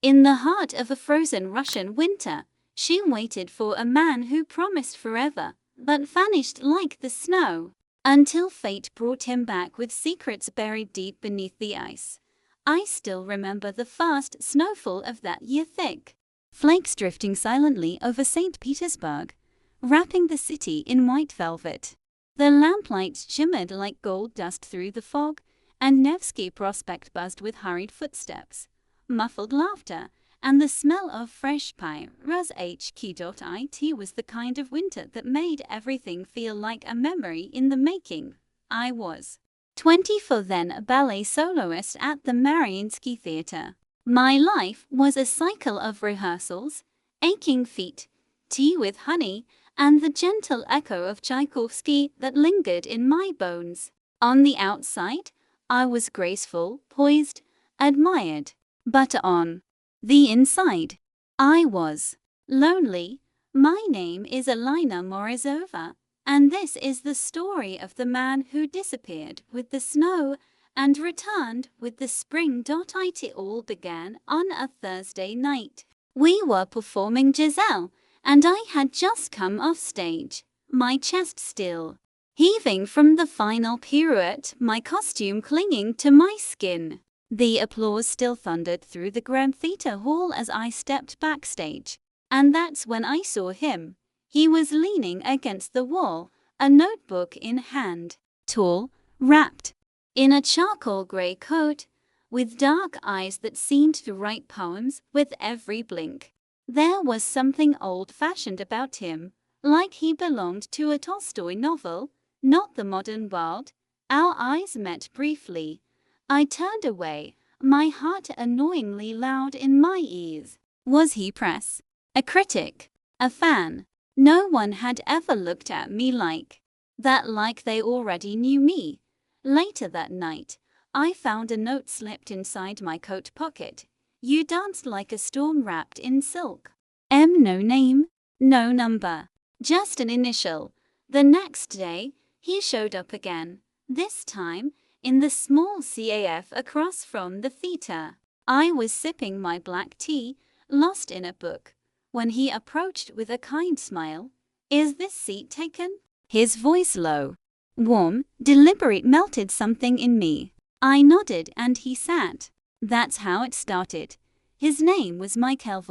In the heart of a frozen Russian winter, she waited for a man who promised forever, but vanished like the snow, until fate brought him back with secrets buried deep beneath the ice. I still remember the fast snowfall of that year, thick flakes drifting silently over St. Petersburg, wrapping the city in white velvet. The lamplights shimmered like gold dust through the fog, and Nevsky Prospect buzzed with hurried footsteps, muffled laughter, and the smell of fresh pie. It was the kind of winter that made everything feel like a memory in the making. I was 24 then, a ballet soloist at the Mariinsky Theatre. My life was a cycle of rehearsals, aching feet, tea with honey, and the gentle echo of Tchaikovsky that lingered in my bones. On the outside, I was graceful, poised, admired. But on the inside, I was lonely. My name is Alina Morozova, and this is the story of the man who disappeared with the snow and returned with the spring. It all began on a Thursday night. We were performing Giselle, and I had just come off stage, my chest still heaving from the final pirouette, my costume clinging to my skin. The applause still thundered through the Grand Theatre Hall as I stepped backstage, and that's when I saw him. He was leaning against the wall, a notebook in hand, tall, wrapped in a charcoal grey coat, with dark eyes that seemed to write poems with every blink. There was something old-fashioned about him, like he belonged to a Tolstoy novel, not the modern world. Our eyes met briefly. I turned away, my heart annoyingly loud in my ears. Was he press? A critic? A fan? No one had ever looked at me like that, like they already knew me. Later that night, I found a note slipped inside my coat pocket. You danced like a storm wrapped in silk. No name, no number, just an initial. The next day, he showed up again, this time in the small CAF across from the theatre. I was sipping my black tea, lost in a book, when he approached with a kind smile. Is this seat taken? His voice low, warm, deliberate, melted something in me. I nodded and he sat. That's how it started. His name was Mikhail,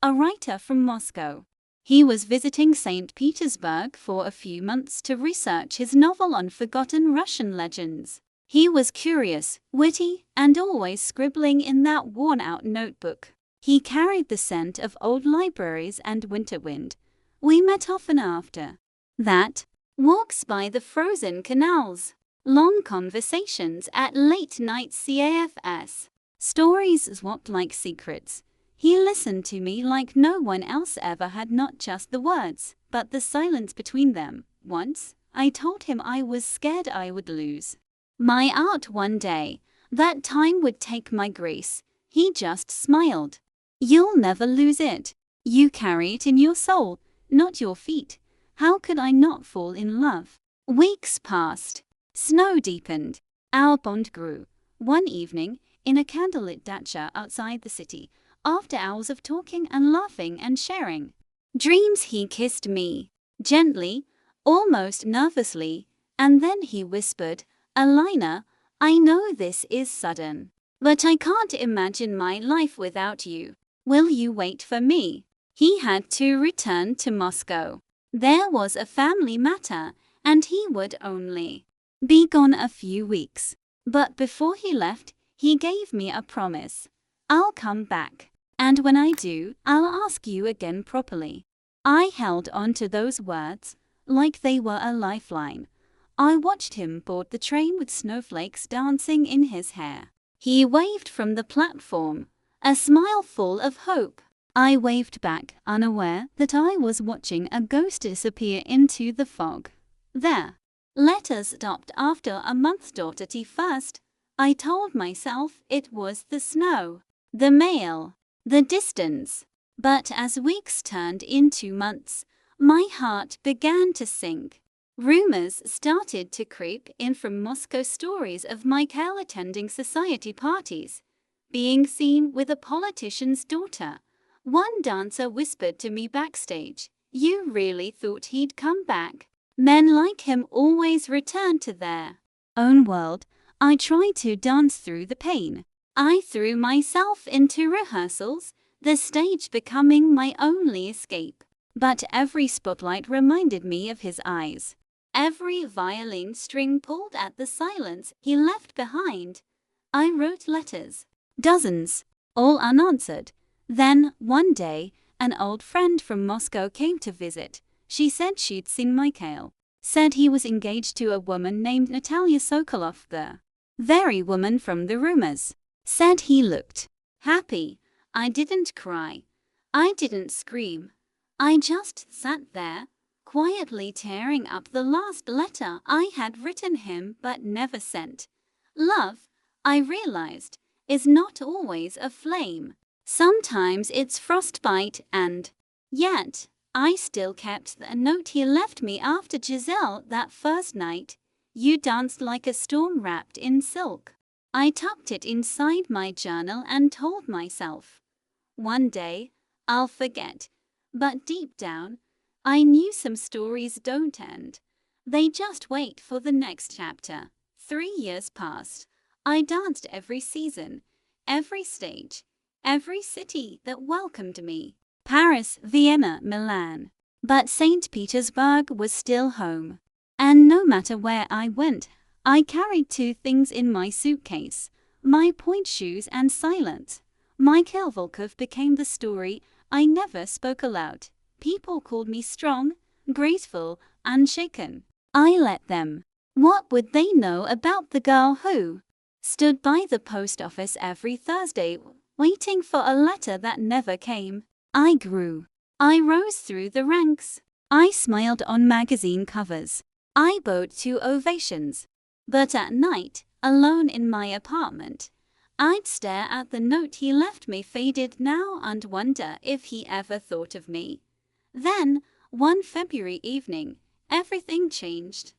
a writer from Moscow. He was visiting St. Petersburg for a few months to research his novel on forgotten Russian legends. He was curious, witty, and always scribbling in that worn-out notebook. He carried the scent of old libraries and winter wind. We met often after that. Walks by the frozen canals. Long conversations at late-night CAFS. Stories swapped like secrets. He listened to me like no one else ever had, not just the words, but the silence between them. Once, I told him I was scared I would lose my art one day, that time would take my grace. He just smiled. You'll never lose it. You carry it in your soul, not your feet. How could I not fall in love? Weeks passed. Snow deepened. Our bond grew. One evening, in a candlelit dacha outside the city, after hours of talking and laughing and sharing dreams, he kissed me, gently, almost nervously, and then he whispered, Alina, I know this is sudden, but I can't imagine my life without you. Will you wait for me? He had to return to Moscow. There was a family matter, and he would only be gone a few weeks. But before he left, he gave me a promise. I'll come back, and when I do, I'll ask you again properly. I held on to those words like they were a lifeline. I watched him board the train with snowflakes dancing in his hair. He waved from the platform, a smile full of hope. I waved back, unaware that I was watching a ghost disappear into the fog. Their letters stopped after a month. At first, I told myself it was the snow, the mail, the distance. But as weeks turned into months, my heart began to sink. Rumors started to creep in from Moscow, stories of Mikhail attending society parties, being seen with a politician's daughter. One dancer whispered to me backstage, "You really thought he'd come back?" Men like him always return to their own world. I tried to dance through the pain. I threw myself into rehearsals, the stage becoming my only escape. But every spotlight reminded me of his eyes. Every violin string pulled at the silence he left behind. I wrote letters, dozens, all unanswered. Then, one day, an old friend from Moscow came to visit. She said she'd seen Mikhail. Said he was engaged to a woman named Natalia Sokolov, the very woman from the rumors. Said he looked happy. I didn't cry. I didn't scream. I just sat there, quietly tearing up the last letter I had written him but never sent. Love, I realized, is not always a flame. Sometimes it's frostbite, and yet I still kept the note he left me after Giselle that first night. "You danced like a storm wrapped in silk." I tucked it inside my journal and told myself, one day I'll forget. But deep down, I knew some stories don't end. They just wait for the next chapter. 3 years passed. I danced every season, every stage, every city that welcomed me. Paris, Vienna, Milan. But St. Petersburg was still home. And no matter where I went, I carried 2 things in my suitcase: my pointe shoes and silence. Mikhail Volkov became the story I never spoke aloud. People called me strong, graceful, unshaken. I let them. What would they know about the girl who stood by the post office every Thursday, waiting for a letter that never came? I grew. I rose through the ranks. I smiled on magazine covers. I bowed to ovations. But at night, alone in my apartment, I'd stare at the note he left me faded now and wonder if he ever thought of me. Then, one February evening, everything changed.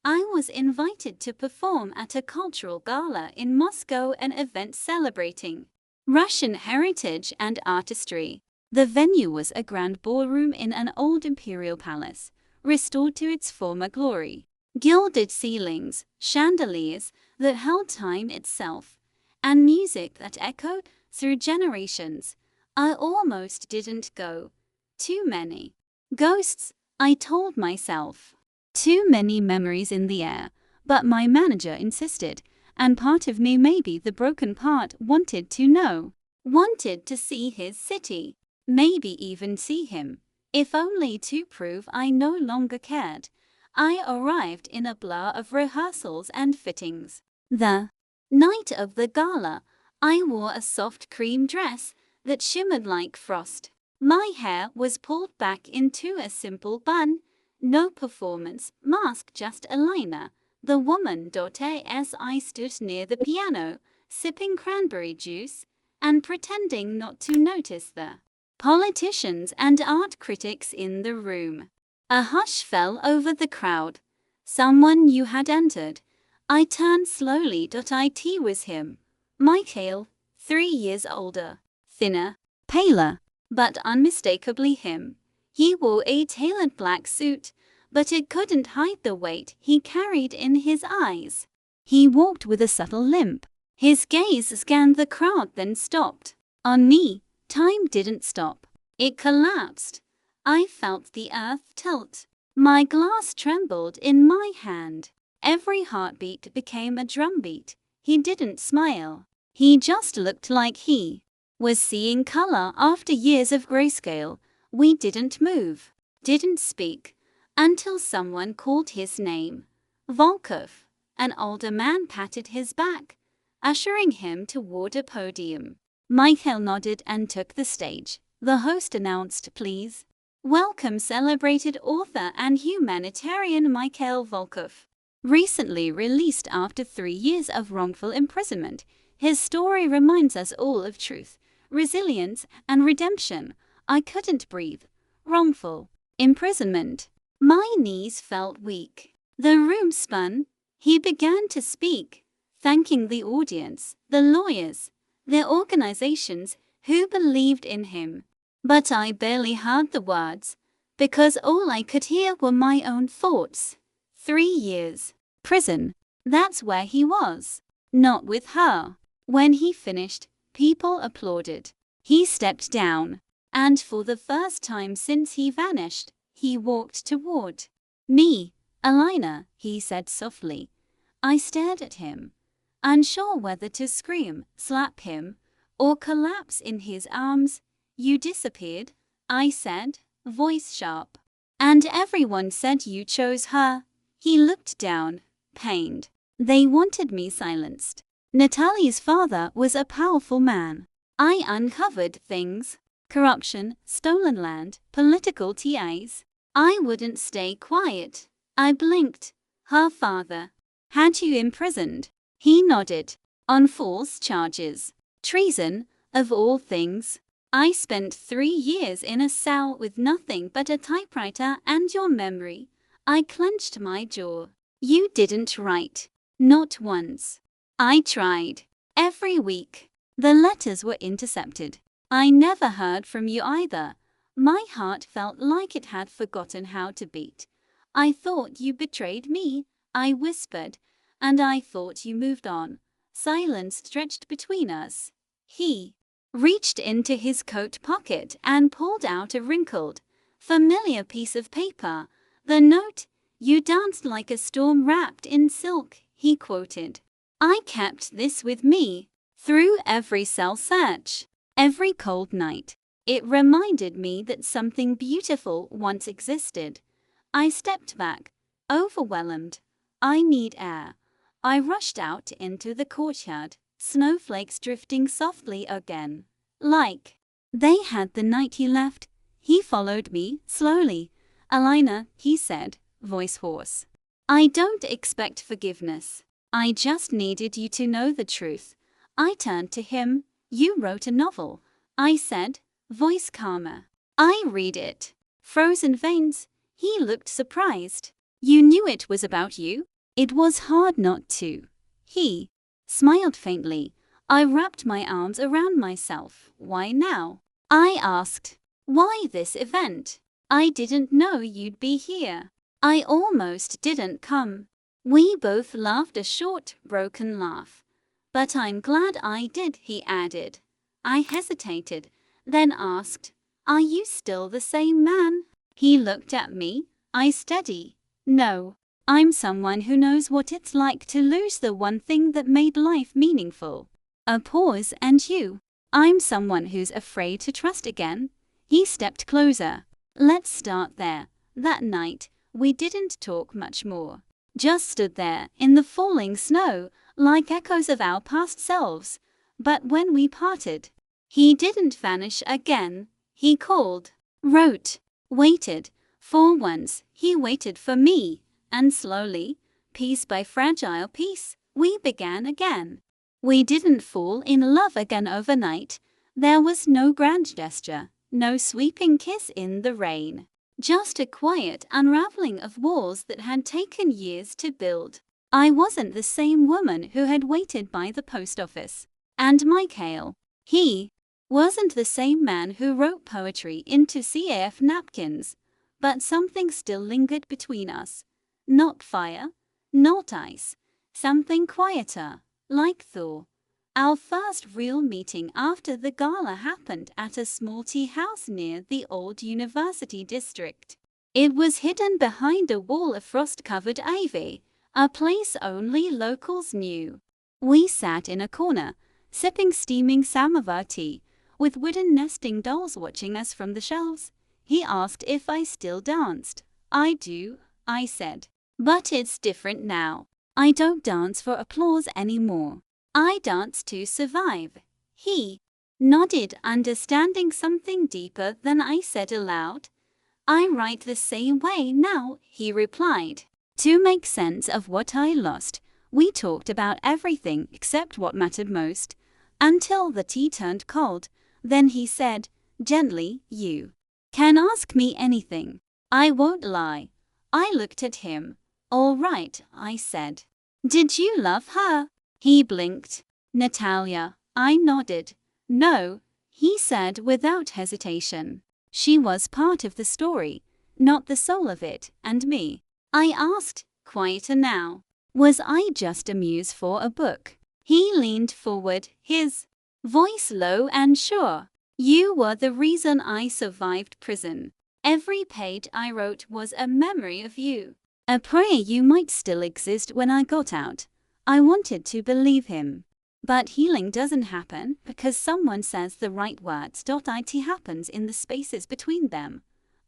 I was invited to perform at a cultural gala in Moscow, an event celebrating Russian heritage and artistry. The venue was a grand ballroom in an old imperial palace, restored to its former glory. Gilded ceilings, chandeliers that held time itself, and music that echoed through generations. I almost didn't go. Too many ghosts, I told myself. Too many memories in the air. But my manager insisted, and part of me, maybe the broken part, wanted to know. Wanted to see his city. Maybe even see him. If only to prove I no longer cared. I arrived in a blur of rehearsals and fittings. The night of the gala, I wore a soft cream dress that shimmered like frost. My hair was pulled back into a simple bun. No performance mask, just Alina, the woman. As I stood near the piano, sipping cranberry juice and pretending not to notice the politicians and art critics in the room. A hush fell over the crowd. Someone new had entered. I turned slowly. It was him. Mikhail, 3 years older, thinner, paler, but unmistakably him. He wore a tailored black suit, but it couldn't hide the weight he carried in his eyes. He walked with a subtle limp. His gaze scanned the crowd, then stopped. On me, time didn't stop. It collapsed. I felt the earth tilt. My glass trembled in my hand. Every heartbeat became a drumbeat. He didn't smile. He just looked like he was seeing color after years of grayscale. We didn't move, didn't speak, until someone called his name. Volkov. An older man patted his back, ushering him toward a podium. Mikhail nodded and took the stage. The host announced, "Please welcome celebrated author and humanitarian Mikhail Volkov." Recently released after 3 years of wrongful imprisonment, his story reminds us all of truth, resilience, and redemption. I couldn't breathe. Wrongful imprisonment. My knees felt weak. The room spun. He began to speak, thanking the audience, the lawyers, the organizations who believed in him. But I barely heard the words, because all I could hear were my own thoughts. 3 years. Prison. That's where he was. Not with her. When he finished, people applauded. He stepped down, and for the first time since he vanished, he walked toward me. Alina, he said softly. I stared at him, unsure whether to scream, slap him, or collapse in his arms. You disappeared, I said, voice sharp. And everyone said you chose her. He looked down, pained. They wanted me silenced. Natalie's father was a powerful man. I uncovered things. Corruption, stolen land, political TAs. I wouldn't stay quiet. I blinked. Her father had you imprisoned. He nodded. On false charges. Treason, of all things. I spent 3 years in a cell with nothing but a typewriter and your memory. I clenched my jaw. You didn't write. Not once. I tried. Every week. The letters were intercepted. I never heard from you either. My heart felt like it had forgotten how to beat. I thought you betrayed me, I whispered, and I thought you moved on. Silence stretched between us. He reached into his coat pocket and pulled out a wrinkled, familiar piece of paper. The note, "You danced like a storm wrapped in silk," he quoted. I kept this with me through every cell search, every cold night. It reminded me that something beautiful once existed. I stepped back, overwhelmed. I need air. I rushed out into the courtyard, snowflakes drifting softly again. Like they had the night he left. He followed me, slowly. Alina, he said, voice hoarse. I don't expect forgiveness. I just needed you to know the truth. I turned to him. You wrote a novel, I said, voice calmer. I read it. Frozen veins. He looked surprised. You knew it was about you? It was hard not to. He smiled faintly. I wrapped my arms around myself. Why now? I asked. Why this event? I didn't know you'd be here. I almost didn't come. We both laughed a short, broken laugh. But I'm glad I did, he added. I hesitated, then asked, Are you still the same man? He looked at me. I steady. No. I'm someone who knows what it's like to lose the one thing that made life meaningful. A pause and you. I'm someone who's afraid to trust again. He stepped closer. Let's start there. That night, we didn't talk much more. Just stood there in the falling snow, like echoes of our past selves. But when we parted, he didn't vanish again. He called, wrote, waited. For once, he waited for me. And slowly, piece by fragile piece, we began again. We didn't fall in love again overnight. There was no grand gesture, no sweeping kiss in the rain. Just a quiet unraveling of walls that had taken years to build. I wasn't the same woman who had waited by the post office. And Mikhail, he wasn't the same man who wrote poetry into CAF napkins. But something still lingered between us. Not fire, not ice. Something quieter, like thaw. Our first real meeting after the gala happened at a small tea house near the old university district. It was hidden behind a wall of frost-covered ivy, a place only locals knew. We sat in a corner, sipping steaming samovar tea, with wooden nesting dolls watching us from the shelves. He asked if I still danced. I do, I said. But it's different now. I don't dance for applause anymore. I dance to survive. He nodded, understanding something deeper than I said aloud. I write the same way now, he replied. To make sense of what I lost, we talked about everything except what mattered most, until the tea turned cold. Then he said, gently, you can ask me anything. I won't lie. I looked at him. All right, I said. Did you love her? He blinked. Natalia, I nodded. No, he said without hesitation. She was part of the story, not the soul of it, and me. I asked, quieter now. Was I just a muse for a book? He leaned forward, his voice low and sure. You were the reason I survived prison. Every page I wrote was a memory of you. A prayer you might still exist when I got out. I wanted to believe him. But healing doesn't happen because someone says the right words. It happens in the spaces between them.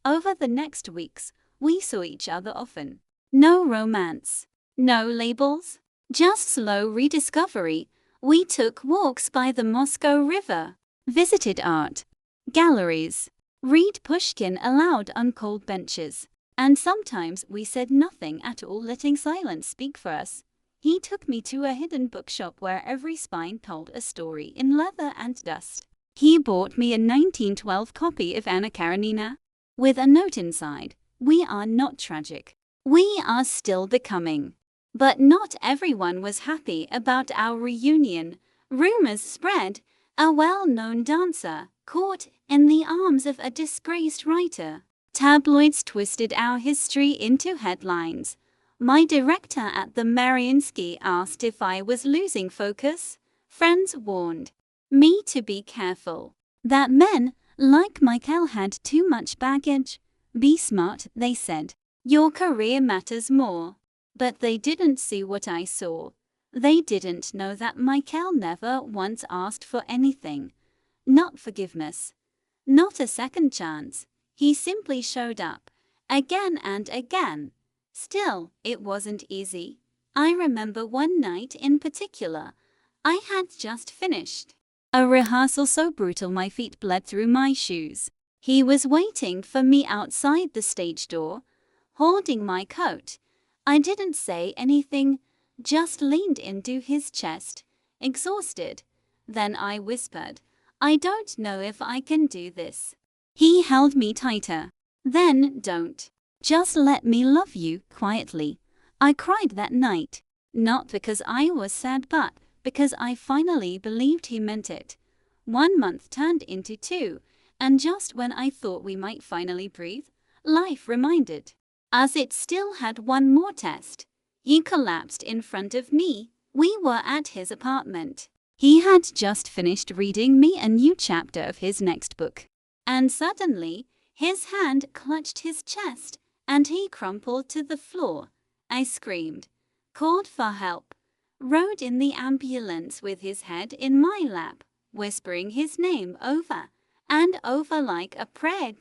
Over the next weeks, we saw each other often. No romance. No labels. Just slow rediscovery. We took walks by the Moscow River. Visited art galleries. Read Pushkin aloud on cold benches. And sometimes we said nothing at all, letting silence speak for us. He took me to a hidden bookshop where every spine told a story in leather and dust. He bought me a 1912 copy of Anna Karenina, with a note inside, "We are not tragic. We are still becoming." But not everyone was happy about our reunion. Rumors spread. A well-known dancer, caught in the arms of a disgraced writer. Tabloids twisted our history into headlines. My director at the Mariinsky asked if I was losing focus. Friends warned me to be careful. That men, like Mikhail, had too much baggage. Be smart, they said. Your career matters more. But they didn't see what I saw. They didn't know that Mikhail never once asked for anything. Not forgiveness. Not a second chance. He simply showed up. Again and again. Still, it wasn't easy. I remember one night in particular. I had just finished a rehearsal so brutal my feet bled through my shoes. He was waiting for me outside the stage door, holding my coat. I didn't say anything, just leaned into his chest, exhausted. Then I whispered, "I don't know if I can do this." He held me tighter. "Then don't. Just let me love you quietly." I cried that night, not because I was sad but because I finally believed he meant it. 1 month turned into 2, and just when I thought we might finally breathe, life reminded us it still had one more test. He collapsed in front of me. We were at his apartment. He had just finished reading me a new chapter of his next book. And suddenly, his hand clutched his chest, and he crumpled to the floor. I screamed, called for help, rode in the ambulance with his head in my lap, whispering his name over and over like a prayer. At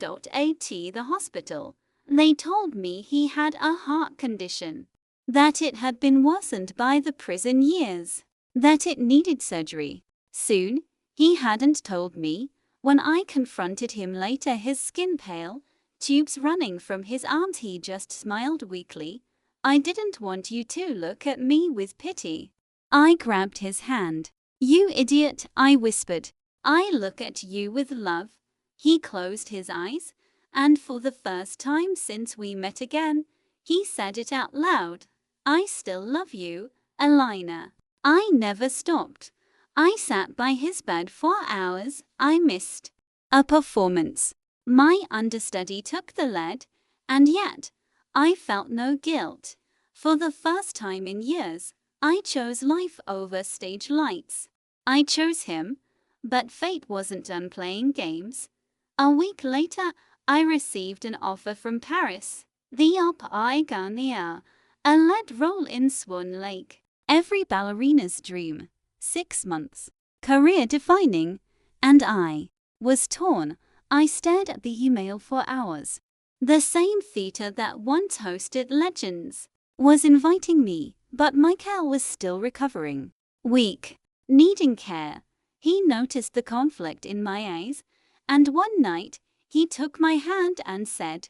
the hospital, they told me he had a heart condition, that it had been worsened by the prison years, that it needed surgery soon. He hadn't told me. When I confronted him later, his skin pale, tubes running from his arms, he just smiled weakly. "I didn't want you to look at me with pity." I grabbed his hand. "You idiot," I whispered. "I look at you with love." He closed his eyes, and for the first time since we met again, he said it out loud. "I still love you, Alina." I never stopped. I sat by his bed for hours. I missed a performance. My understudy took the lead, and yet I felt no guilt. For the first time in years, I chose life over stage lights. I chose him, but fate wasn't done playing games. A week later, I received an offer from Paris. The Opera Garnier, a lead role in Swan Lake. Every ballerina's dream. 6 months. Career defining. And I was torn. I stared at the email for hours. The same theater that once hosted legends was inviting me, but Mikhail was still recovering. Weak. Needing care. He noticed the conflict in my eyes, and one night, he took my hand and said,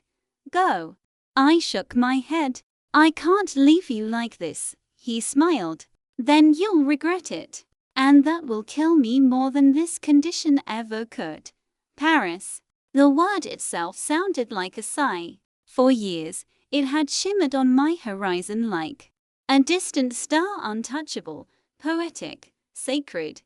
"Go." I shook my head. "I can't leave you like this," he smiled. "Then you'll regret it. And that will kill me more than this condition ever could." Paris. The word itself sounded like a sigh. For years, it had shimmered on my horizon like a distant star, untouchable, poetic, sacred.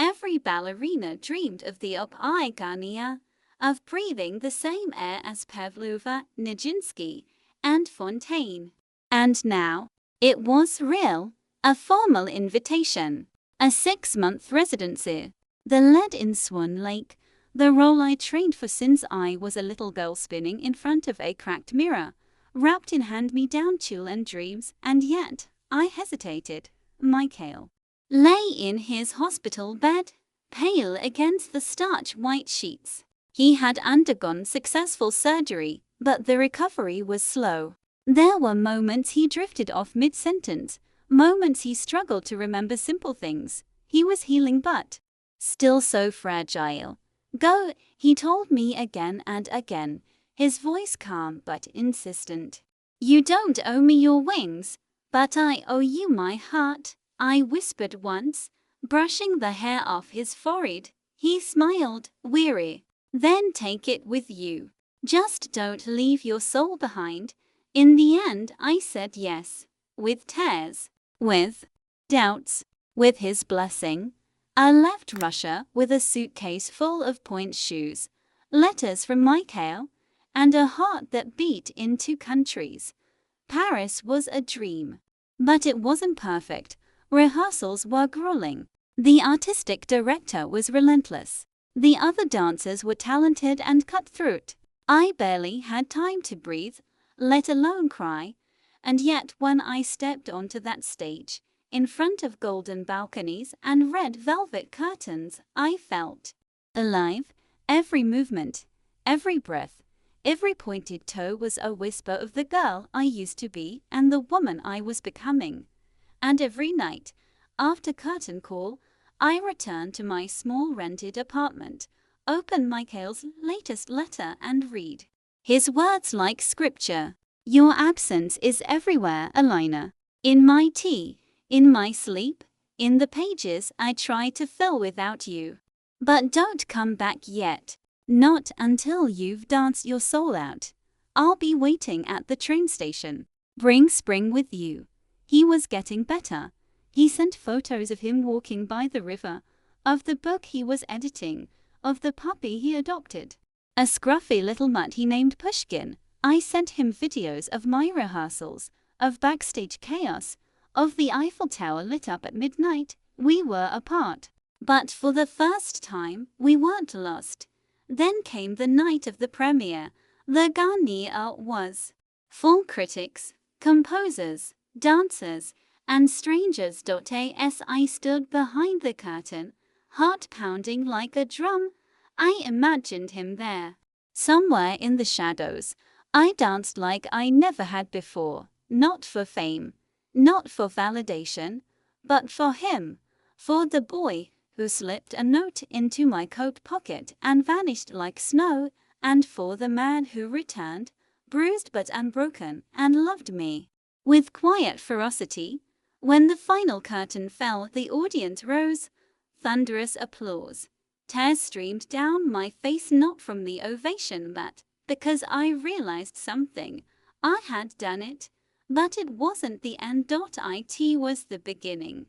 Every ballerina dreamed of the Opigania, of breathing the same air as Pavlova, Nijinsky, and Fontaine. And now, it was real, a formal invitation, a 6-month residency. The lead in Swan Lake, the role I trained for since I was a little girl spinning in front of a cracked mirror, wrapped in hand-me-down tulle and dreams, and yet, I hesitated. Mikhail lay in his hospital bed, pale against the starch-white sheets. He had undergone successful surgery, but the recovery was slow. There were moments he drifted off mid-sentence, moments he struggled to remember simple things. He was healing but still so fragile. Go, he told me again and again, his voice calm but insistent. You don't owe me your wings, but I owe you my heart, I whispered once, brushing the hair off his forehead. He smiled, weary. Then take it with you. Just don't leave your soul behind. In the end, I said yes. With tears. With doubts. With his blessing. I left Russia with a suitcase full of point shoes, letters from Mikhail, and a heart that beat in 2 countries. Paris was a dream. But it wasn't perfect. Rehearsals were grueling. The artistic director was relentless. The other dancers were talented and cutthroat. I barely had time to breathe, let alone cry. And yet when I stepped onto that stage, in front of golden balconies and red velvet curtains, I felt alive. Every movement, every breath, every pointed toe was a whisper of the girl I used to be and the woman I was becoming. And every night, after curtain call, I returned to my small rented apartment, open Mikhail's latest letter and read his words like scripture. Your absence is everywhere, Alina. In my tea, in my sleep, in the pages I try to fill without you. But don't come back yet. Not until you've danced your soul out. I'll be waiting at the train station. Bring spring with you. He was getting better. He sent photos of him walking by the river, of the book he was editing, of the puppy he adopted, a scruffy little mutt he named Pushkin. I sent him videos of my rehearsals, of backstage chaos, of the Eiffel Tower lit up at midnight. We were apart. But for the first time, we weren't lost. Then came the night of the premiere. The Garnier was full. Critics, composers, dancers, and strangers. As I stood behind the curtain, heart pounding like a drum, I imagined him there. Somewhere in the shadows, I danced like I never had before, not for fame, not for validation, but for him, for the boy who slipped a note into my coat pocket and vanished like snow, and for the man who returned, bruised but unbroken, and loved me with quiet ferocity. When the final curtain fell, the audience rose, thunderous applause. Tears streamed down my face, not from the ovation but because I realized something. I had done it, but it wasn't the end. It was the beginning.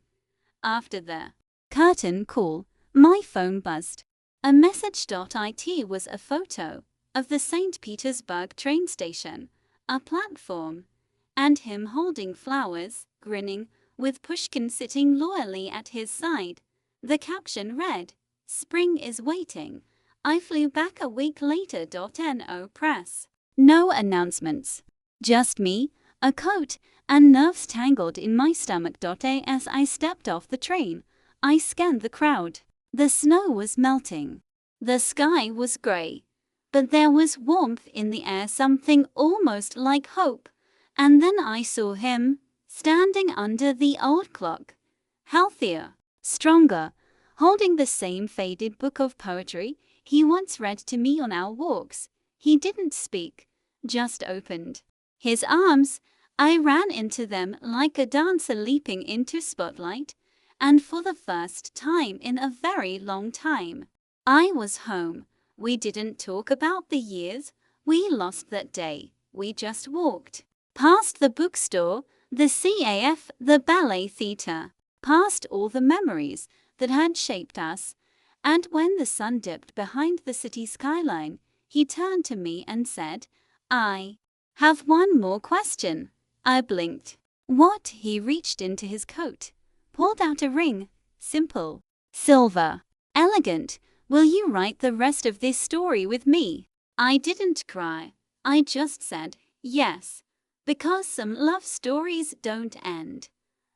After the curtain call, my phone buzzed. A message. It was a photo of the St. Petersburg train station, a platform, and him holding flowers, grinning, with Pushkin sitting loyally at his side. The caption read, "Spring is waiting." I flew back a week later. No press, no announcements. Just me, a coat, and nerves tangled in my stomach. As I stepped off the train, I scanned the crowd. The snow was melting. The sky was grey. But there was warmth in the air, something almost like hope. And then I saw him, standing under the old clock. Healthier, stronger, holding the same faded book of poetry he once read to me on our walks. He didn't speak, just opened his arms. I ran into them like a dancer leaping into spotlight, and for the first time in a very long time, I was home. We didn't talk about the years we lost that day. We just walked past the bookstore, the CAF, the ballet theater, past all the memories that had shaped us. And when the sun dipped behind the city skyline, he turned to me and said, "I have one more question." I blinked. "What?" He reached into his coat, pulled out a ring. "Simple. Silver. Elegant. Will you write the rest of this story with me?" I didn't cry. I just said, "Yes." Because some love stories don't end.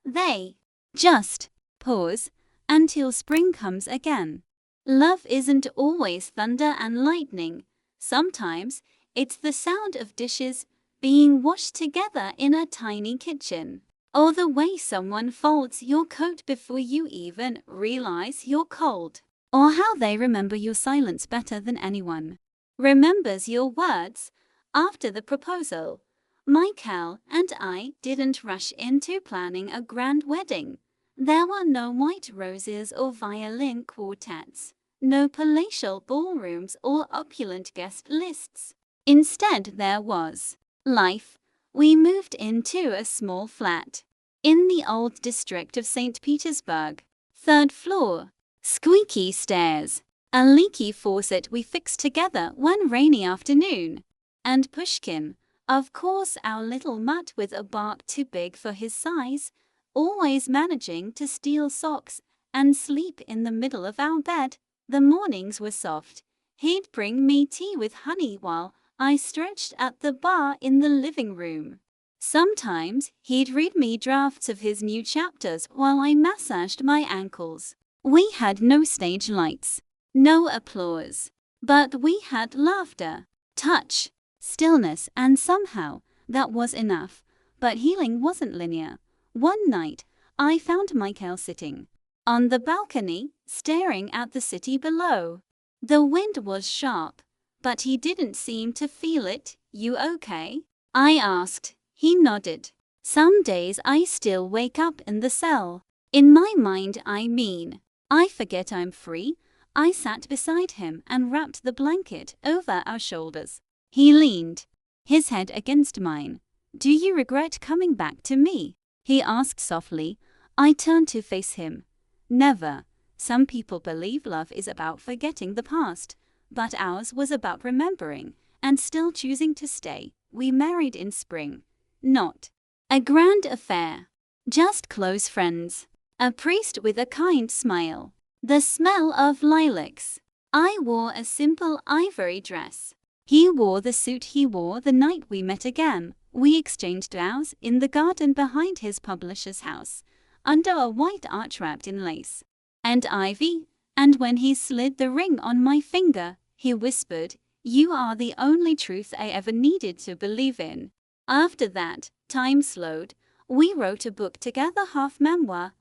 They just pause until spring comes again. Love isn't always thunder and lightning. Sometimes it's the sound of dishes being washed together in a tiny kitchen, or the way someone folds your coat before you even realize you're cold, or how they remember your silence better than anyone remembers your words. After the proposal, Mikhail and I didn't rush into planning a grand wedding. There were no white roses or violin quartets, no palatial ballrooms or opulent guest lists. Instead, there was life. We moved into a small flat in the old district of St. Petersburg. 3rd floor. Squeaky stairs. A leaky faucet we fixed together one rainy afternoon. And Pushkin, of course, our little mutt with a bark too big for his size, always managing to steal socks and sleep in the middle of our bed. The mornings were soft. He'd bring me tea with honey while I stretched at the bar in the living room. Sometimes he'd read me drafts of his new chapters while I massaged my ankles. We had no stage lights, no applause, but we had laughter, touch, stillness, and somehow that was enough. But healing wasn't linear. One night, I found Mikhail sitting on the balcony, staring at the city below. The wind was sharp, but he didn't seem to feel it. "You okay?" I asked. He nodded. "Some days I still wake up in the cell. In my mind, I mean. I forget I'm free." I sat beside him and wrapped the blanket over our shoulders. He leaned his head against mine. "Do you regret coming back to me?" he asked softly. I turned to face him. "Never. Some people believe love is about forgetting the past, but ours was about remembering and still choosing to stay. We married in spring. Not a grand affair. Just close friends." A priest with a kind smile. The smell of lilacs. I wore a simple ivory dress. He wore the suit he wore the night we met again. We exchanged vows in the garden behind his publisher's house, under a white arch wrapped in lace and ivy. And when he slid the ring on my finger, he whispered, "You are the only truth I ever needed to believe in." After that, time slowed. We wrote a book together, half memoir,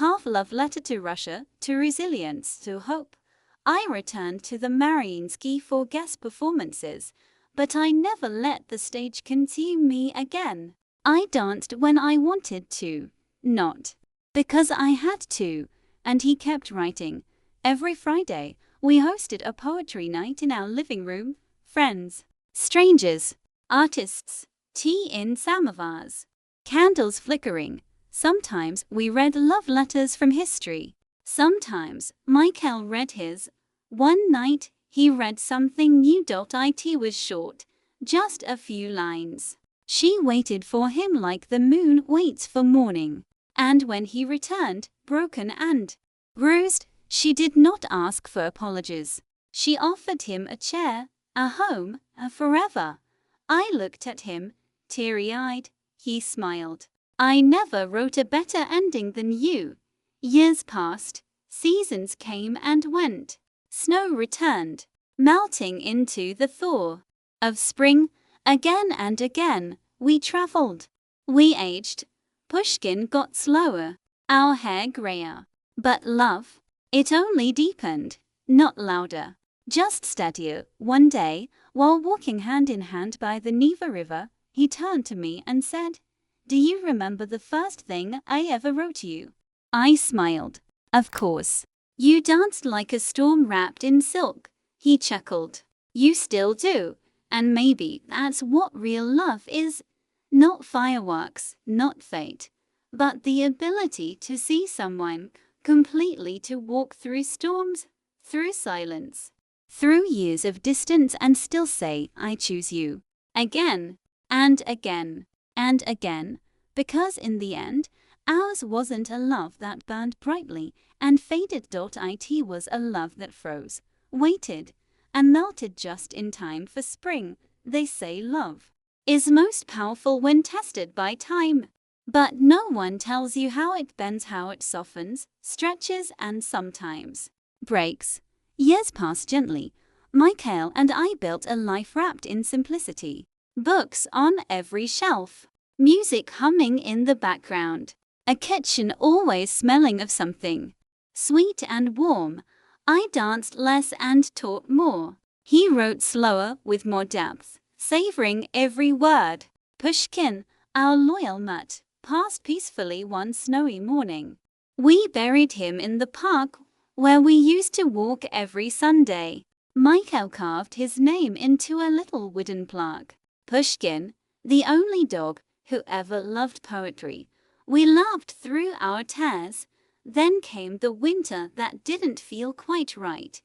half love letter to Russia, to resilience, to hope. I returned to the Mariinsky for guest performances, but I never let the stage consume me again. I danced when I wanted to, not because I had to, and he kept writing. Every Friday, we hosted a poetry night in our living room. Friends, strangers, artists, tea in samovars, candles flickering. Sometimes we read love letters from history. Sometimes Mikhail read his. One night, he read something new. It was short, just a few lines. She waited for him like the moon waits for morning. And when he returned, broken and bruised, she did not ask for apologies. She offered him a chair, a home, a forever. I looked at him, teary-eyed. He smiled. "I never wrote a better ending than you." Years passed, seasons came and went. Snow returned, melting into the thaw of spring. Again and again, we traveled. We aged. Pushkin got slower, our hair grayer. But love, it only deepened, not louder, just steadier. One day, while walking hand in hand by the Neva River, he turned to me and said, "Do you remember the first thing I ever wrote you?" I smiled. "Of course. You danced like a storm wrapped in silk." He chuckled. "You still do. And maybe that's what real love is. Not fireworks, not fate, but the ability to see someone completely to walk through storms, through silence, through years of distance and still say, I choose you. Again, and again, and again, because in the end, ours wasn't a love that burned brightly and faded. It was a love that froze, waited, and melted just in time for spring. They say love is most powerful when tested by time. But no one tells you how it bends, how it softens, stretches, and sometimes breaks. Years passed gently. Mikhail and I built a life wrapped in simplicity. Books on every shelf, music humming in the background, a kitchen always smelling of something sweet and warm. I danced less and taught more. He wrote slower with more depth, savoring every word. Pushkin, our loyal mutt, passed peacefully one snowy morning. We buried him in the park where we used to walk every Sunday. Mikhail carved his name into a little wooden plaque. Pushkin, the only dog who ever loved poetry. We laughed through our tears. Then came the winter that didn't feel quite right.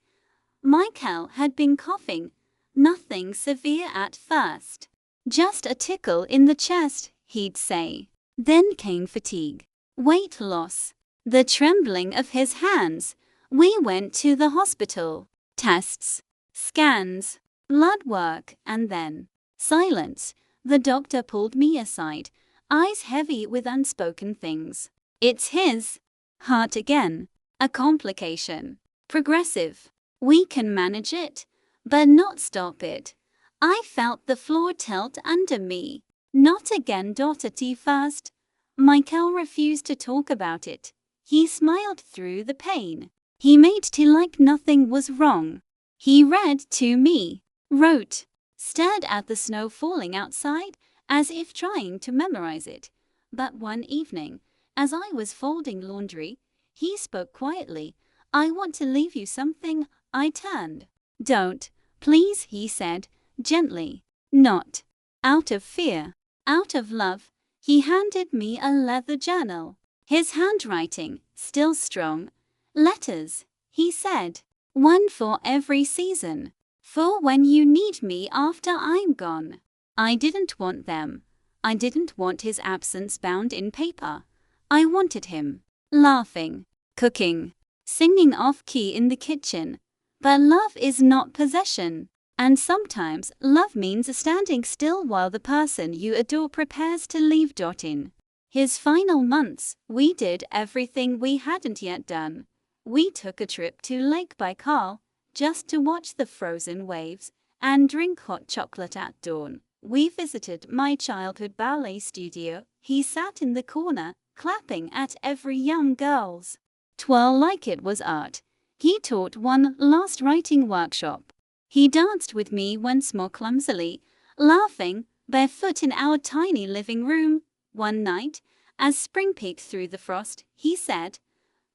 Mikhail had been coughing, nothing severe at first. Just a tickle in the chest, he'd say. Then came fatigue, weight loss, the trembling of his hands. We went to the hospital. Tests, scans, blood work, and then silence. The doctor pulled me aside, eyes heavy with unspoken things. It's his heart again. A complication. Progressive. We can manage it, but not stop it. I felt the floor tilt under me. Not again. At first, Mikhail refused to talk about it. He smiled through the pain. He made tea like nothing was wrong. He read to me, wrote, stared at the snow falling outside as if trying to memorize it. But one evening, as I was folding laundry, he spoke quietly. I want to leave you something. I turned. Don't, please, he said, gently. Not out of fear, out of love. He handed me a leather journal. His handwriting, still strong. Letters, he said. One for every season. For when you need me after I'm gone. I didn't want them. I didn't want his absence bound in paper. I wanted him. Laughing, cooking, singing off key in the kitchen. But love is not possession. And sometimes love means standing still while the person you adore prepares to leave. In his final months, we did everything we hadn't yet done. We took a trip to Lake Baikal, just to watch the frozen waves and drink hot chocolate at dawn. We visited my childhood ballet studio. He sat in the corner, clapping at every young girl's twirl like it was art. He taught one last writing workshop. He danced with me once more clumsily, laughing, barefoot in our tiny living room. One night, as spring peeked through the frost, he said,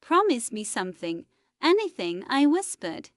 "Promise me something, anything," I whispered.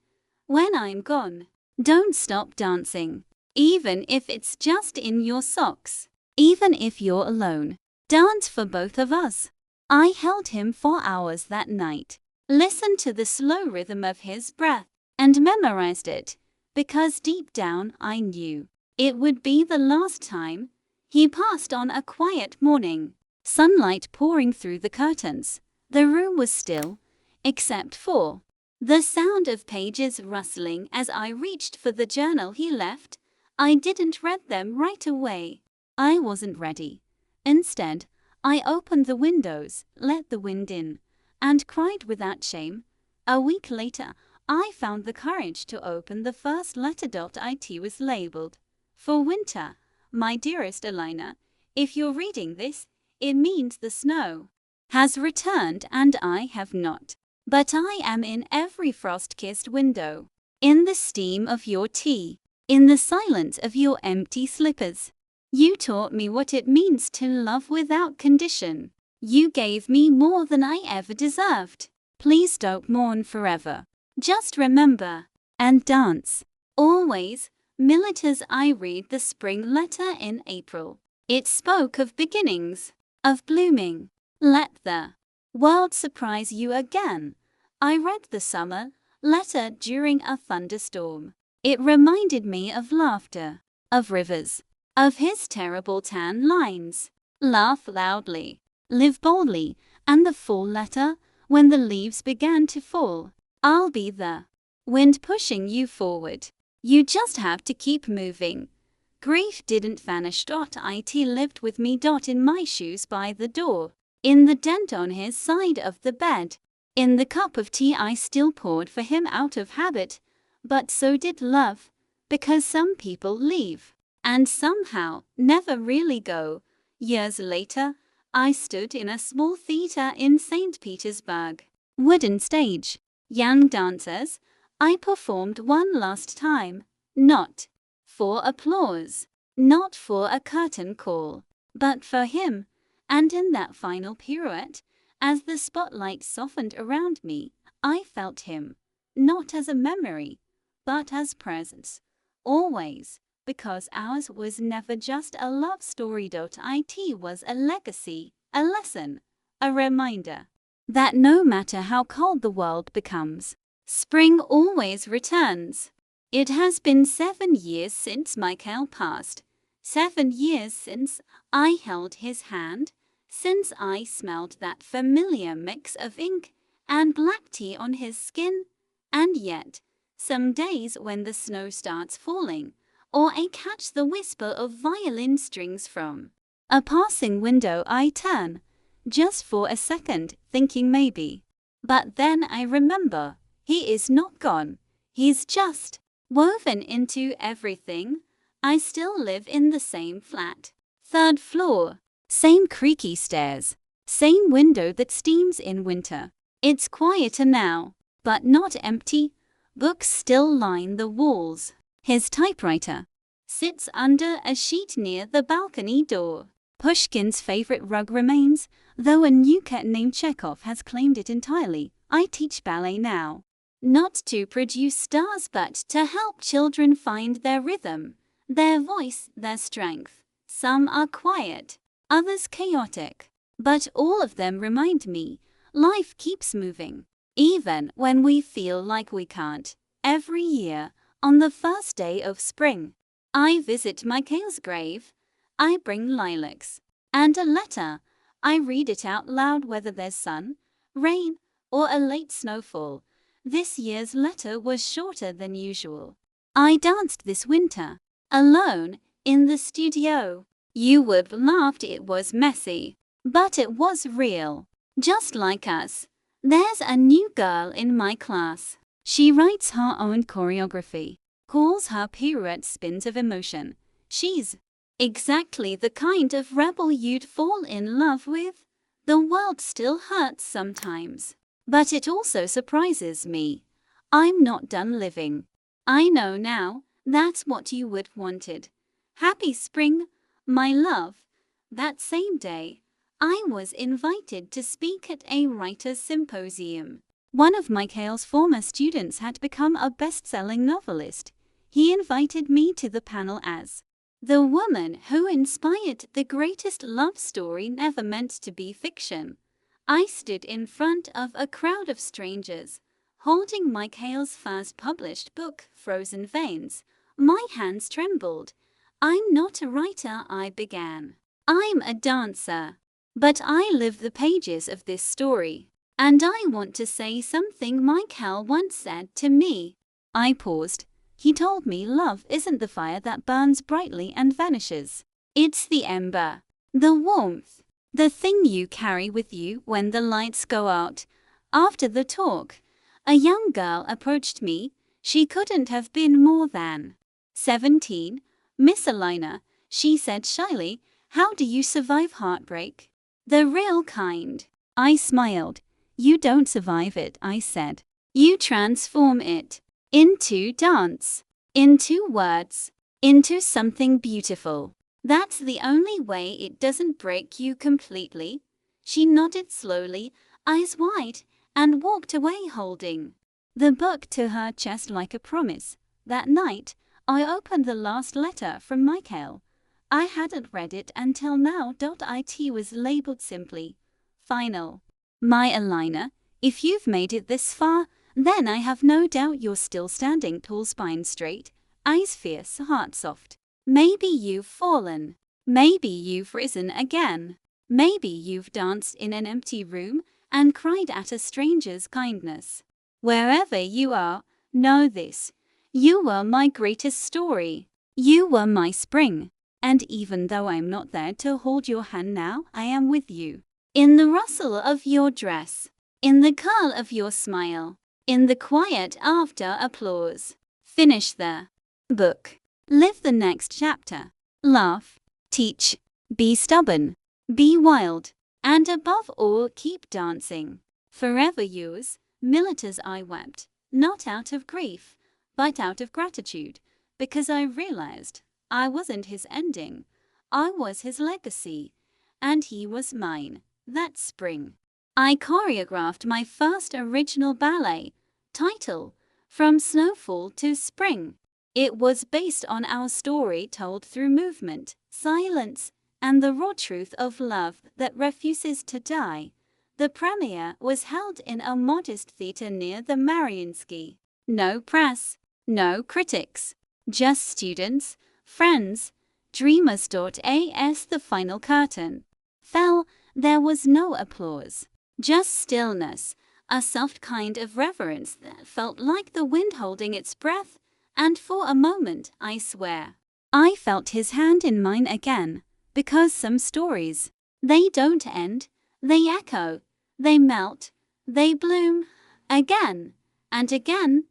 "When I'm gone, don't stop dancing. Even if it's just in your socks. Even if you're alone. Dance for both of us." I held him for hours that night, listened to the slow rhythm of his breath, and memorized it, because deep down I knew it would be the last time. He passed on a quiet morning, sunlight pouring through the curtains. The room was still, except for the sound of pages rustling as I reached for the journal he left. I didn't read them right away. I wasn't ready. Instead, I opened the windows, let the wind in, and cried without shame. A week later, I found the courage to open the first letter. It was labeled, "For winter, my dearest Alina. If you're reading this, it means the snow has returned and I have not. But I am in every frost-kissed window, in the steam of your tea, in the silence of your empty slippers. You taught me what it means to love without condition. You gave me more than I ever deserved. Please don't mourn forever. Just remember and dance. Always, Milita's." I read the spring letter in April. It spoke of beginnings, of blooming. Let the World surprise you again. I read the summer letter during a thunderstorm. It reminded me of laughter, of rivers, of his terrible tan lines. Laugh loudly, live boldly, and the fall letter, when the leaves began to fall. I'll be the wind pushing you forward. You just have to keep moving. Grief didn't vanish. It lived with me. In my shoes by the door, in the dent on his side of the bed, in the cup of tea I still poured for him out of habit. But so did love, because some people leave, and somehow never really go. Years later, I stood in a small theater in St. Petersburg. Wooden stage. Young dancers. I performed one last time. Not for applause, not for a curtain call, but for him. And in that final pirouette, as the spotlight softened around me, I felt him, not as a memory, but as presence. Always, because ours was never just a love story. It was a legacy, a lesson, a reminder that no matter how cold the world becomes, spring always returns. It has been 7 years since Mikhail passed. 7 years since I held his hand, since I smelled that familiar mix of ink and black tea on his skin. And yet, some days when the snow starts falling, or I catch the whisper of violin strings from a passing window, I turn, just for a second, thinking maybe. But then I remember, he is not gone. He's just woven into everything. I still live in the same flat, 3rd floor, same creaky stairs, same window that steams in winter. It's quieter now, but not empty. Books still line the walls. His typewriter sits under a sheet near the balcony door. Pushkin's favorite rug remains, though a new cat named Chekhov has claimed it entirely. I teach ballet now, not to produce stars but to help children find their rhythm, their voice, their strength. Some are quiet, others chaotic, but all of them remind me life keeps moving, even when we feel like we can't. Every year, on the first day of spring, I visit Mikhail's grave. I bring lilacs and a letter. I read it out loud whether there's sun, rain, or a late snowfall. This year's letter was shorter than usual. I danced this winter, alone, in the studio. You would laughed it was messy, but it was real. Just like us. There's a new girl in my class. She writes her own choreography, calls her pirouette spins of emotion. She's exactly the kind of rebel you'd fall in love with. The world still hurts sometimes, but it also surprises me. I'm not done living. I know now, that's what you would wanted. Happy spring, my love. That same day, I was invited to speak at a writers' symposium. One of Mikhail's former students had become a best-selling novelist. He invited me to the panel as the woman who inspired the greatest love story never meant to be fiction. I stood in front of a crowd of strangers, holding Mikhail's first published book, Frozen Veins. My hands trembled. I'm not a writer, I began. I'm a dancer. But I live the pages of this story. And I want to say something Mikhail once said to me. I paused. He told me love isn't the fire that burns brightly and vanishes. It's the ember, the warmth, the thing you carry with you when the lights go out. After the talk, a young girl approached me. She couldn't have been more than 17. Miss Alina, she said shyly, how do you survive heartbreak? The real kind. I smiled. You don't survive it, I said. You transform it into dance, into words, into something beautiful. That's the only way it doesn't break you completely. She nodded slowly, eyes wide, and walked away holding the book to her chest like a promise. That night, I opened the last letter from Mikhail. I hadn't read it until now. It was labeled simply, Final. My Alina, if you've made it this far, then I have no doubt you're still standing tall, spine straight, eyes fierce, heart soft. Maybe you've fallen. Maybe you've risen again. Maybe you've danced in an empty room and cried at a stranger's kindness. Wherever you are, know this. You were my greatest story. You were my spring. And even though I'm not there to hold your hand now, I am with you. In the rustle of your dress. In the curl of your smile. In the quiet after applause. Finish the book. Live the next chapter. Laugh. Teach. Be stubborn. Be wild. And above all, keep dancing. Forever yours, Milita's. I wept, not out of grief, but out of gratitude, because I realized I wasn't his ending. I was his legacy, and he was mine. That spring, I choreographed my first original ballet, title, From Snowfall to Spring. It was based on our story told through movement, silence, and the raw truth of love that refuses to die. The premiere was held in a modest theater near the Mariinsky. No press, no critics, just students, friends, dreamers. As the final curtain fell, there was no applause, just stillness, a soft kind of reverence that felt like the wind holding its breath, and for a moment, I swear, I felt his hand in mine again, because some stories, they don't end, they echo, they melt, they bloom, again, and again.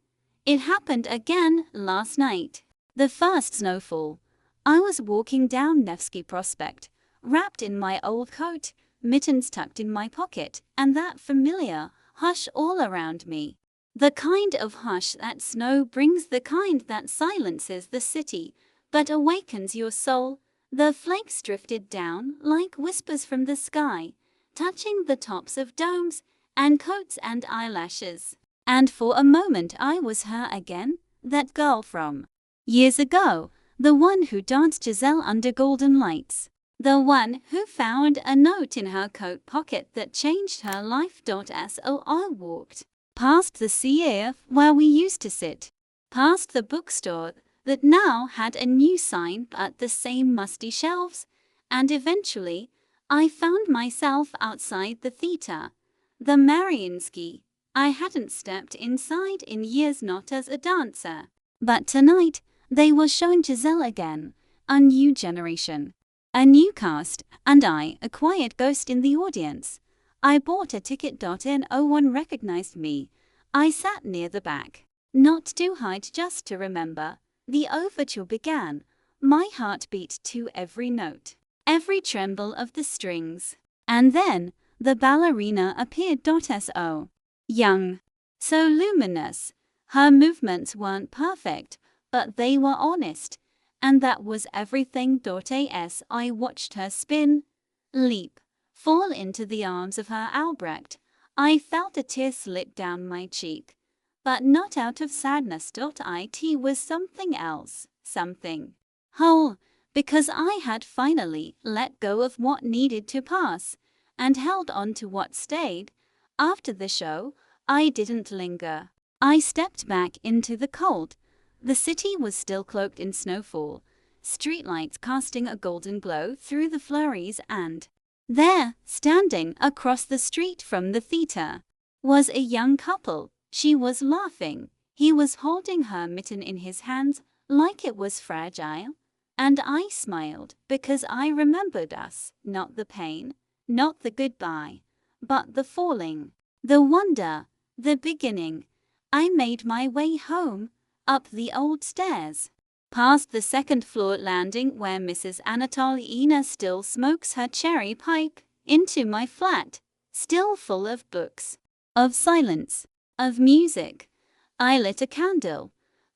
It happened again last night. The first snowfall. I was walking down Nevsky Prospect, wrapped in my old coat, mittens tucked in my pocket, and that familiar hush all around me. The kind of hush that snow brings, the kind that silences the city, but awakens your soul. The flakes drifted down like whispers from the sky, touching the tops of domes and coats and eyelashes. And for a moment I was her again, that girl from years ago, the one who danced Giselle under golden lights, the one who found a note in her coat pocket that changed her life. As I walked past the CAF where we used to sit, past the bookstore that now had a new sign but the same musty shelves, and eventually I found myself outside the theater, the Mariinsky. I hadn't stepped inside in years, not as a dancer, but tonight they were showing Giselle again, a new generation, a new cast, and I, a quiet ghost in the audience. I bought a ticket. No one recognized me. I sat near the back, not to hide, just to remember. The overture began, my heart beat to every note, every tremble of the strings. And then, the ballerina appeared. So young, so luminous. Her movements weren't perfect, but they were honest, and that was everything. As I watched her spin, leap, fall into the arms of her Albrecht, I felt a tear slip down my cheek. But not out of sadness. It was something else, something whole, because I had finally let go of what needed to pass, and held on to what stayed. After the show, I didn't linger. I stepped back into the cold. The city was still cloaked in snowfall, streetlights casting a golden glow through the flurries, and there, standing across the street from the theater, was a young couple. She was laughing. He was holding her mitten in his hands like it was fragile. And I smiled because I remembered us, not the pain, not the goodbye, but the falling, the wonder, the beginning. I made my way home, up the old stairs, past the second-floor landing where Mrs. Anatolievna still smokes her cherry pipe, into my flat, still full of books, of silence, of music. I lit a candle,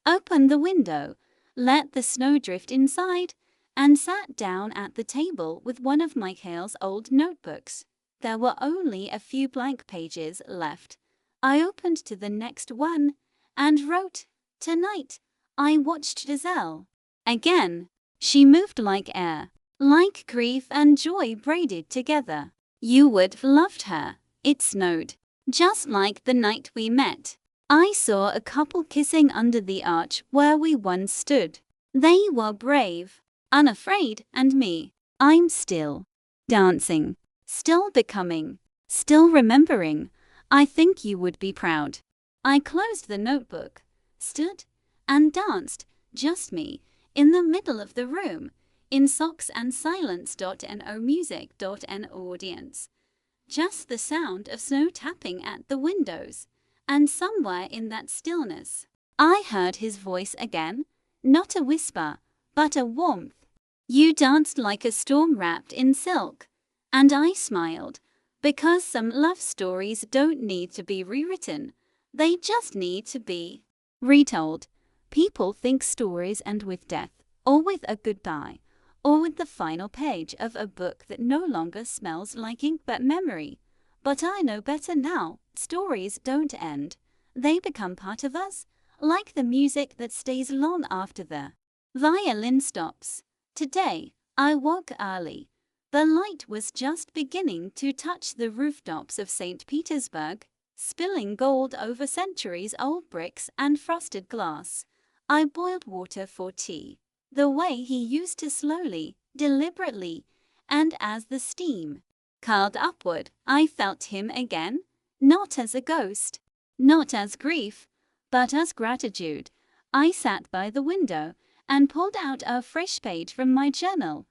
opened the window, let the snow drift inside, and sat down at the table with one of Mikhail's old notebooks. There were only a few blank pages left. I opened to the next one and wrote, "Tonight, I watched Giselle again. She moved like air, like grief and joy braided together. You would have loved her It snowed. Just like the night we met. I saw a couple kissing under the arch where we once stood. They were brave, unafraid, and me. I'm still dancing, still becoming, still remembering. I think you would be proud. I closed the notebook, stood, and danced, just me, in the middle of the room, in socks and silence.no music.no audience. Just the sound of snow tapping at the windows, and somewhere in that stillness, I heard his voice again, not a whisper, but a warmth. You danced like a storm wrapped in silk, and I smiled, because some love stories don't need to be rewritten, they just need to be retold. People think stories end with death, or with a goodbye, or with the final page of a book that no longer smells like ink but memory. But I know better now. Stories don't end. They become part of us, like the music that stays long after the violin stops. Today, I woke early. The light was just beginning to touch the rooftops of St. Petersburg, spilling gold over centuries-old bricks and frosted glass. I boiled water for tea, the way he used to, slowly, deliberately, and as the steam curled upward, I felt him again, not as a ghost, not as grief, but as gratitude. I sat by the window and pulled out a fresh page from my journal,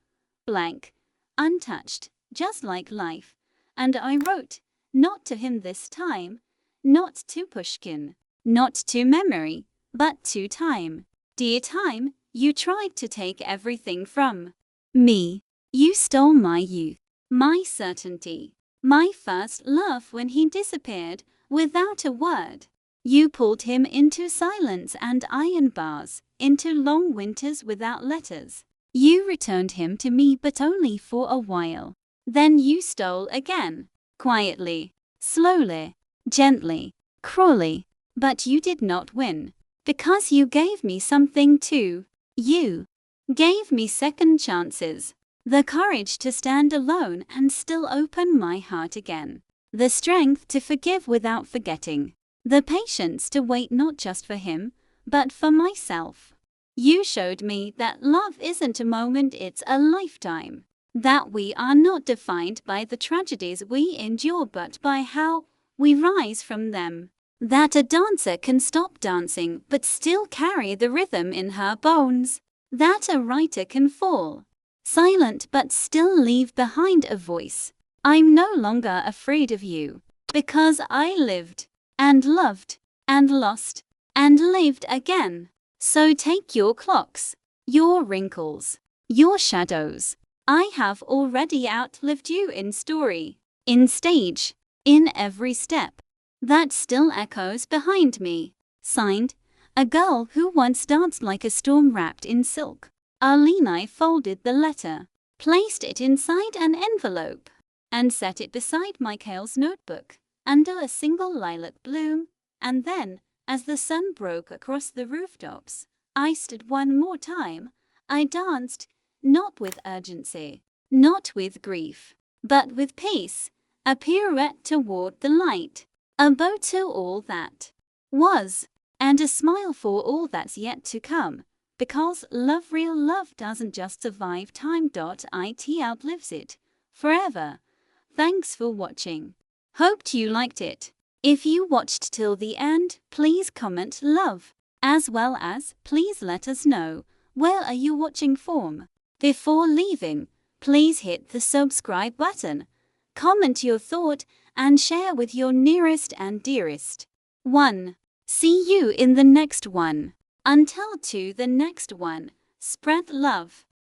blank, untouched, just like life, and I wrote, not to him this time, not to Pushkin, not to memory, but to time. Dear time, you tried to take everything from me. You stole my youth, my certainty, my first love when he disappeared without a word. You pulled him into silence and iron bars, into long winters without letters. You returned him to me, but only for a while. Then you stole again, quietly, slowly, gently, cruelly. But you did not win, because you gave me something too. You gave me second chances, the courage to stand alone and still open my heart again, the strength to forgive without forgetting, the patience to wait not just for him, but for myself. You showed me that love isn't a moment, it's a lifetime, that we are not defined by the tragedies we endure but by how we rise from them, that a dancer can stop dancing but still carry the rhythm in her bones, that a writer can fall silent but still leave behind a voice. I'm no longer afraid of you, because I lived, and loved, and lost, and lived again. So take your clocks, your wrinkles, your shadows. I have already outlived you in story, in stage, in every step. That still echoes behind me. Signed, a girl who once danced like a storm wrapped in silk. Alina folded the letter, placed it inside an envelope, and set it beside Mikhail's notebook, under a single lilac bloom, and then, as the sun broke across the rooftops, I stood one more time. I danced, not with urgency, not with grief, but with peace, a pirouette toward the light, a bow to all that was, and a smile for all that's yet to come. Because love, real love, doesn't just survive time. It outlives it forever. Thanks for watching. Hoped you liked it. If you watched till the end, please comment love, as well as please let us know where are you watching from. Before leaving, please hit the subscribe button, comment your thought, and share with your nearest and dearest one. See you in the next one. Until to the next one, spread love.